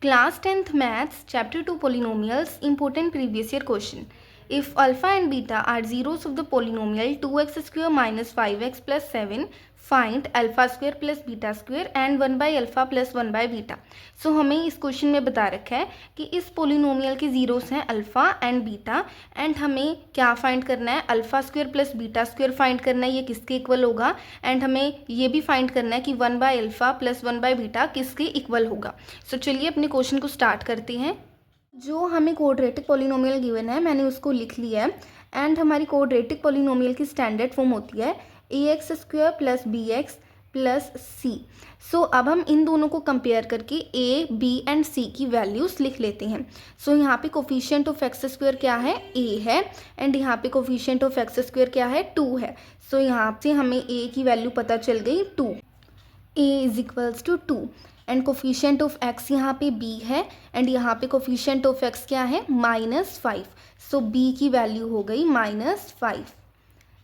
Class 10th Maths, Chapter 2 Polynomials, important previous year question. If alpha and beta are zeros of the polynomial 2x square minus 5x plus 7, find alpha square plus beta square and 1 by alpha plus 1 by beta. So हमें इस question में बता रखा है कि इस polynomial के zeros हैं अल्फ़ा एंड बीटा एंड हमें क्या फाइंड करना है, alpha square plus beta square find करना है, ये किसके इक्वल होगा, एंड हमें ये भी फाइंड करना है कि 1 bye alpha plus 1 by beta किसके इक्वल होगा. सो चलिए अपने क्वेश्चन को स्टार्ट करते हैं. जो हमें क्वाड्रेटिक पॉलिनोमियल गिवन है मैंने उसको लिख लिया है एंड हमारी क्वाड्रेटिक पॉलिनोमियल की स्टैंडर्ड फॉर्म होती है ax square plus bx plus c. सो अब हम इन दोनों को कंपेयर करके a, b एंड c की वैल्यूज लिख लेते हैं. सो यहाँ पे कोफिशिएंट ऑफ एक्स स्क्वायर क्या है, a है एंड यहाँ पे कोफिशिएंट ऑफ एक्स स्क्वायर क्या है, 2 है. सो यहाँ से हमें a की वैल्यू पता चल गई 2. a is equals to 2 and coefficient of x यहाँ पे b है एंड यहाँ पे कोफिशिएंट ऑफ x क्या है, -5. सो b की वैल्यू हो गई -5.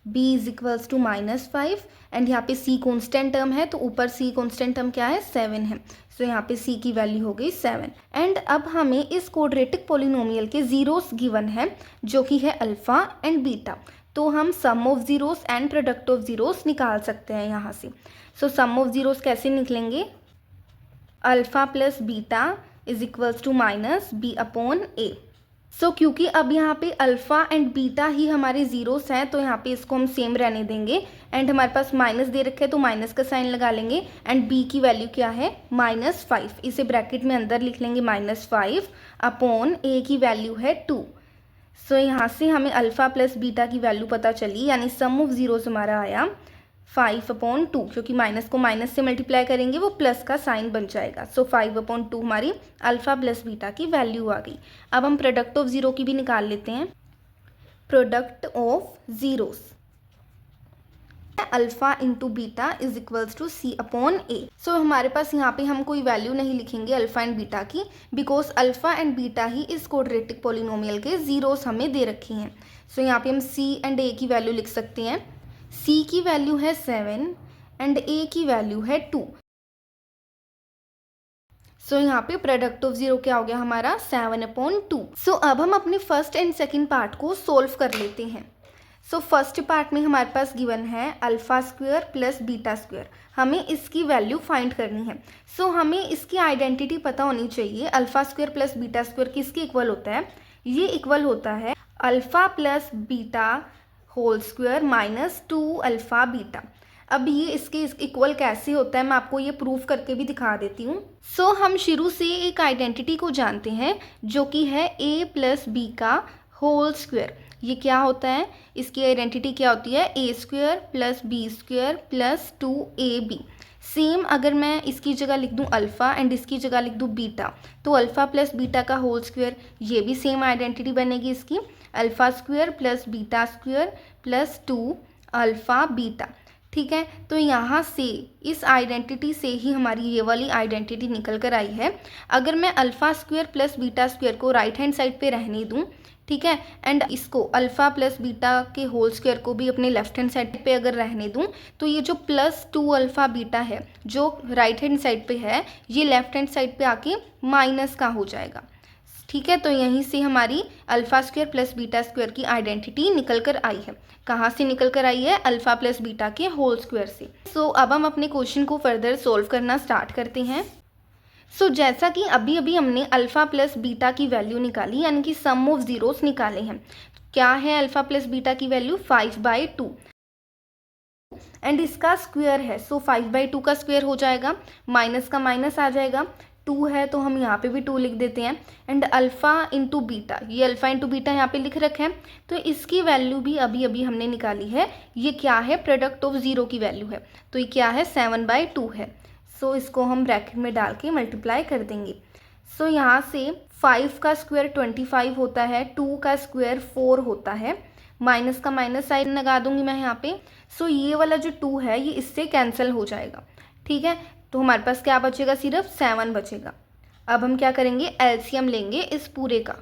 b is equals to -5 and यहाँ पे c कॉन्स्टेंट टर्म है तो ऊपर c कॉन्स्टेंट टर्म क्या है, 7 है. सो यहाँ पे c की वैल्यू हो गई 7. एंड अब हमें इस क्वाड्रेटिक पॉलिनोमियल के जीरोस गिवन है जो कि है अल्फ़ा एंड बीटा. तो हम sum of zeros and product of zeros निकाल सकते हैं यहाँ से. सो सम ऑफ जीरोस कैसे निकलेंगे, alpha plus beta is equals to minus B upon A. So क्योंकि अब यहाँ पे अल्फ़ा एंड बीटा ही हमारे जीरोस हैं तो यहाँ पे इसको हम सेम रहने देंगे एंड हमारे पास माइनस दे रखे है तो माइनस का साइन लगा लेंगे एंड b की वैल्यू क्या है, -5. इसे ब्रैकेट में अंदर लिख लेंगे -5 अपॉन a की वैल्यू है 2. सो यहाँ से हमें अल्फ़ा प्लस बीटा की वैल्यू पता चली यानी सम ऑफ जीरोस हमारा आया 5/2 क्योंकि माइनस को माइनस से मल्टीप्लाई करेंगे वो प्लस का साइन बन जाएगा. सो 5/2 हमारी अल्फ़ा प्लस बीटा की वैल्यू आ गई. अब हम प्रोडक्ट ऑफ ज़ीरो की भी निकाल लेते हैं. Product of zeros alpha into beta is equals to c upon a. So हमारे पास यहाँ पे हम कोई वैल्यू नहीं लिखेंगे अल्फ़ा एंड बीटा की बिकॉज अल्फ़ा एंड बीटा ही इस क्वाड्रेटिक पॉलिनोमियल के जीरोस हमें दे रखी हैं. सो यहाँ पे हम c एंड a की वैल्यू लिख सकते हैं. c की वैल्यू है 7 एंड a की वैल्यू है 2. सो यहाँ पे प्रोडक्ट ऑफ जीरो क्या हो गया हमारा, 7/2. सो अब हम अपने फर्स्ट एंड सेकंड पार्ट को सोल्व कर लेते हैं. सो फर्स्ट पार्ट में हमारे पास गिवन है alpha square plus beta square. हमें इसकी वैल्यू फाइंड करनी है. सो हमें इसकी आइडेंटिटी पता होनी चाहिए. Alpha square plus beta square किसके इक्वल होता है, ये इक्वल होता है alpha plus beta whole square minus 2 alpha beta. अब ये इसके इक्वल कैसे होता है मैं आपको ये प्रूफ करके भी दिखा देती हूँ. सो हम शुरू से एक आइडेंटिटी को जानते हैं जो कि है a प्लस बी का होल स्क्वायर. ये क्या होता है, इसकी आइडेंटिटी क्या होती है, a square plus B square plus 2ab. Same अगर मैं इसकी जगह लिख दूँ अल्फ़ा एंड इसकी जगह लिख दूँ बीटा तो अल्फ़ा प्लस बीटा का होल स्क्वायर, ये भी सेम आइडेंटिटी बनेगी इसकी, alpha square plus beta square plus 2 alpha beta. ठीक है, तो यहाँ से इस आइडेंटिटी से ही हमारी ये वाली आइडेंटिटी निकल कर आई है. अगर मैं alpha square plus beta square को राइट हैंड साइड पे रहने दूँ, ठीक है, एंड इसको अल्फ़ा प्लस बीटा के होल स्क्वायर को भी अपने लेफ्ट हैंड साइड पे अगर रहने दूँ तो ये जो प्लस 2 अल्फ़ा बीटा है जो राइट हैंड साइड पे है ये लेफ्ट हैंड साइड पे आके माइनस का हो जाएगा. ठीक है, तो यहीं से हमारी alpha square plus beta square की आइडेंटिटी निकल कर आई है. कहाँ से निकल कर आई है, अल्फ़ा प्लस बीटा के होल स्क्वायर से. सो अब हम अपने क्वेश्चन को फर्दर सोल्व करना स्टार्ट करते हैं. सो जैसा कि अभी अभी हमने अल्फ़ा प्लस बीटा की वैल्यू निकाली यानी कि सम ऑफ जीरोस निकाले हैं. क्या है अल्फ़ा प्लस बीटा की वैल्यू, 5/2 एंड इसका स्क्वायर है. सो 5/2 का स्क्वायर हो जाएगा, माइनस का माइनस आ जाएगा, 2 है तो हम यहाँ पे भी 2 लिख देते हैं. एंड अल्फ़ा इंटू बीटा, ये अल्फ़ा इंटू बीटा यहाँ पे लिख रखा है तो इसकी वैल्यू भी अभी अभी हमने निकाली है. ये क्या है, प्रोडक्ट ऑफ ज़ीरो की वैल्यू है तो ये क्या है, 7/2 है. सो इसको हम ब्रैकेट में डाल के मल्टीप्लाई कर देंगे. सो यहाँ से 5 का स्क्वायर 25 होता है, 2 का स्क्वायर 4 होता है, माइनस का माइनस साइन लगा दूंगी मैं यहाँ पे. सो ये वाला जो 2 है ये इससे कैंसिल हो जाएगा. ठीक है, तो हमारे पास क्या बचेगा, सिर्फ 7 बचेगा. अब हम क्या करेंगे, एलसीएम लेंगे इस पूरे का.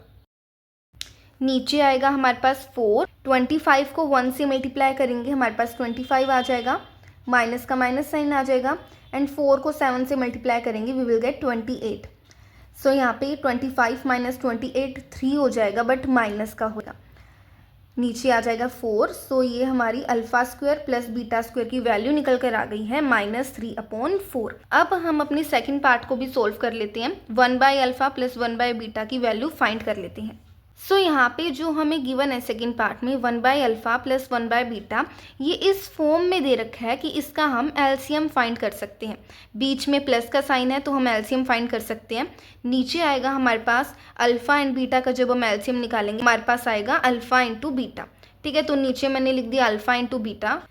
नीचे आएगा हमारे पास 4, 25 को 1 से मल्टीप्लाई करेंगे हमारे पास 25 आ जाएगा, माइनस का माइनस साइन आ जाएगा एंड 4 को 7 से मल्टीप्लाई करेंगे वी विल गेट 28. सो यहाँ पे 25 माइनस 28 3 हो जाएगा, बट माइनस का होगा, नीचे आ जाएगा 4। सो ये हमारी alpha square plus beta square की वैल्यू निकल कर आ गई है -3/4। अब हम अपनी सेकंड पार्ट को भी सोल्व कर लेते हैं। 1/अल्फा प्लस 1/बीटा की वैल्यू फाइंड कर लेते हैं। सो यहाँ पे जो हमें गिवन है सेकंड पार्ट में 1/अल्फा प्लस 1/बीटा, ये इस फॉर्म में दे रखा है कि इसका हम एलसीएम फाइंड कर सकते हैं। बीच में प्लस का साइन है तो हम एलसीएम फाइंड कर सकते हैं। नीचे आएगा हमारे पास अल्फा एंड बीटा का, जब हम एलसीएम निकालेंगे हमारे पास आएगा अल्फा इंटू बीटा। ठीक है, तो नीचे मैंने लिख दिया अल्फा इंटू बीटा।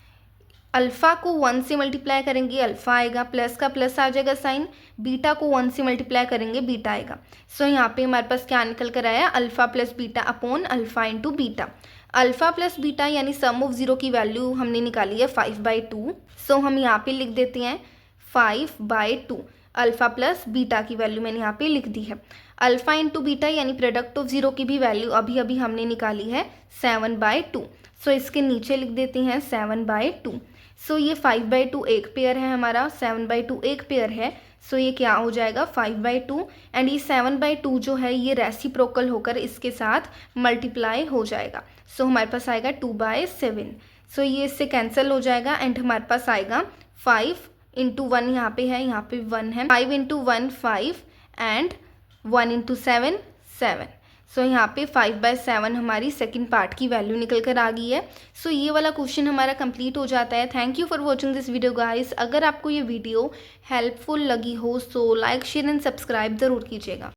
अल्फा को 1 से मल्टीप्लाई करेंगे अल्फा आएगा, प्लस का प्लस आ जाएगा साइन, बीटा को 1 से मल्टीप्लाई करेंगे बीटा आएगा। सो यहाँ पे हमारे पास क्या निकल कर आया, alpha plus beta upon alpha into beta. Alpha plus beta यानी सम ऑफ 0 की वैल्यू हमने निकाली है 5/2। सो हम यहाँ पे लिख देते हैं 5/2। अल्फा प्लस बीटा की वैल्यू मैंने यहाँ पे लिख दी है। अल्फा इंटू बीटा यानी प्रोडक्ट ऑफ 0 की भी वैल्यू अभी अभी हमने निकाली है 7/2। सो इसके नीचे लिख देते हैं 7/2। सो ये 5/2 एक पेयर है हमारा, 7/2 एक पेयर है। सो ये क्या हो जाएगा 5/2, एंड ये 7/2 जो है ये रेसिप्रोकल होकर इसके साथ मल्टीप्लाई हो जाएगा। सो हमारे पास आएगा 2/7। सो ये इससे कैंसिल हो जाएगा एंड हमारे पास आएगा 5 इंटू 1, यहाँ पे है, यहाँ पे 1 है, 5 इंटू 1 5 एंड 1 इंटू 7 7। सो यहाँ पे 5/7 हमारी सेकंड पार्ट की वैल्यू निकल कर आ गई है। सो ये वाला क्वेश्चन हमारा कंप्लीट हो जाता है। Thank you for watching this video guys. अगर आपको ये वीडियो हेल्पफुल लगी हो so like share and subscribe ज़रूर कीजिएगा।